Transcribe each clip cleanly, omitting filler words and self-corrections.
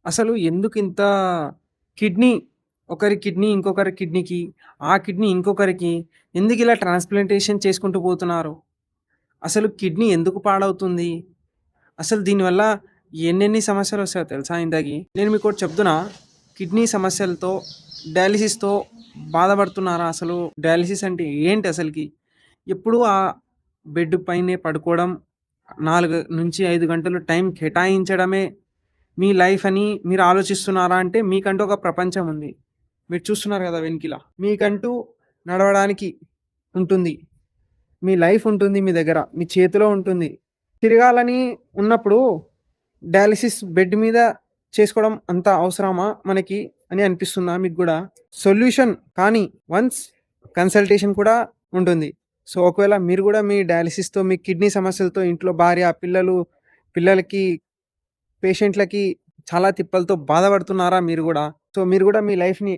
అసలు ఎందుకింత కిడ్నీ ఒకరి కిడ్నీ ఇంకొకరి కిడ్నీకి, ఆ కిడ్నీ ఇంకొకరికి ఎందుకిలా ట్రాన్స్‌ప్లాంటేషన్ చేసుకుంటూ పోతున్నారు? అసలు కిడ్నీ ఎందుకు పాడవుతుంది? అసలు దీనివల్ల ఎన్నెన్ని సమస్యలొస్తాయో తెలుసా ఇంతకి? నేను మీకోటి చెప్తున్నా, కిడ్నీ సమస్యలతో, డయాలిసిస్‌తో బాధపడుతున్నారా అసలు? డయాలిసిస్ అంటే ఏంటి అసలకి? ఎప్పుడూ ఆ బెడ్ పైనే పడుకోవడం, 4-5 గంటలు టైం కేటాయించడమే మీ లైఫ్ అని మీరు ఆలోచిస్తున్నారా అంటే మీకంటూ ఒక ప్రపంచం ఉంది. మీరు చూస్తున్నారు గదా వెనకిల. మీకంటూ నడవడానికి ఉంటుంది. మీ లైఫ్ ఉంటుంది మీ దగ్గర. మీ చేతిలో ఉంటుంది. తిరగాలని ఉన్నప్పుడు డయాలిసిస్ బెడ్ మీద చేసుకోవడం అంత అవసరమా మనకి అని అనిపిస్తుందా మీకు గూడా? సొల్యూషన్ కానీ వన్స్ కన్సల్టేషన్ కూడా ఉంటుంది. సో, ఒకవేళ మీరు గూడా మీ డయాలిసిస్‌తో, మీ కిడ్నీ సమస్యలతో ఇంట్లో భార్య, పిల్లలకి పేషెంట్‌లకి చాలా తిప్పలతో బాధపడుతున్నారా మీరు గూడా? సో, మీరు గూడా మీ లైఫ్‌ని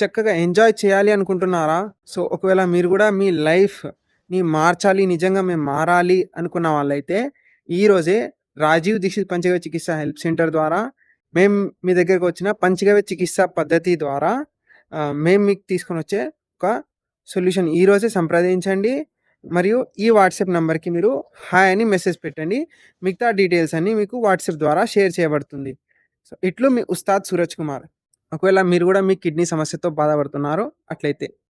చక్కగా ఎంజాయ్ చేయాలి అనుకుంటున్నారా? సో, ఒకవేళ మీరు గూడా మీ లైఫ్‌ని మార్చాలి, నిజంగా మేము మారాలి అనుకున్న వాళ్ళైతే, ఈరోజే రాజీవ్ దీక్షిత్ పంచగవ్య చికిత్స హెల్ప్ సెంటర్ ద్వారా మేము మీ దగ్గరకొచ్చిన పంచగవ్య చికిత్స పద్ధతి ద్వారా మేము మీకు తీసుకొనొచ్చే ఒక సొల్యూషన్ ఈరోజే సంప్రదించండి. మరియు ఈ వాట్సాప్ నంబర్‌కి మీరు హాయ్ అని మెసేజ్ పెట్టండి. మిగతా డీటెయిల్స్ అన్నీ మీకు వాట్సాప్ ద్వారా షేర్ చేయబడుతుంది. సో, ఇట్లు మీ ఉస్తాద్ సూరజ్ కుమార్. ఒకవేళ మీరు గూడా మీ కిడ్నీ సమస్యతో బాధపడుతున్నారో అట్లయితే.